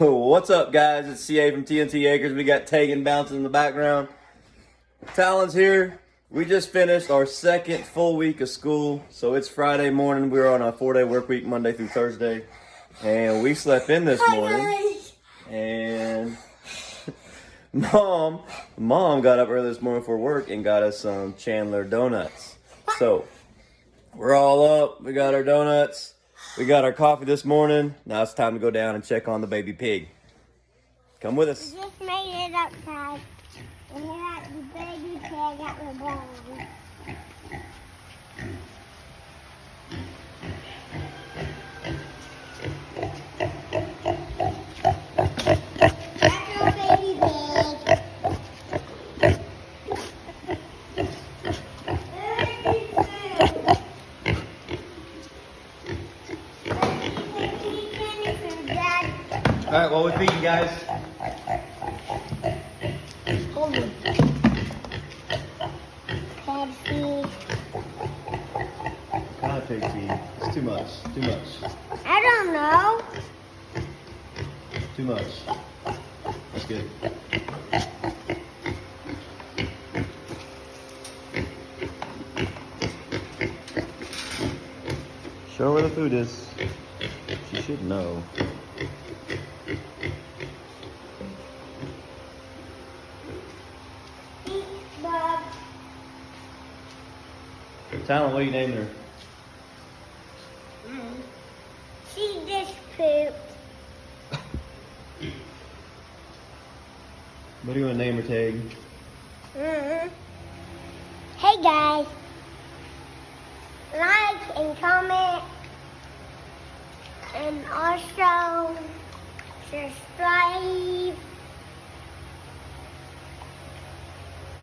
What's up, guys? It's CA from TNT Acres. We got Tegan bouncing in the background. Talon's here. We just finished our second full week of school. So it's Friday morning. We're on a 4-day work week, Monday through Thursday. And we slept in this morning. And Mom got up early this morning for work and got us some Chandler donuts. So we're all up. We got our donuts. We got our coffee this morning. Now it's time to go down and check on the baby pig. Come with us. Just made it outside. And here at the baby pig at the bone. That's your baby pig. All right, what we feeding, guys? Hold on. Pepsi. Kind of pig feed. It's too much. Too much. I don't know. Too much. That's good. Show her where the food is. She should know. Bob. Talon, what are you naming her? She just pooped. What do you want to name her, Tag? Hey guys, like and comment, and also subscribe.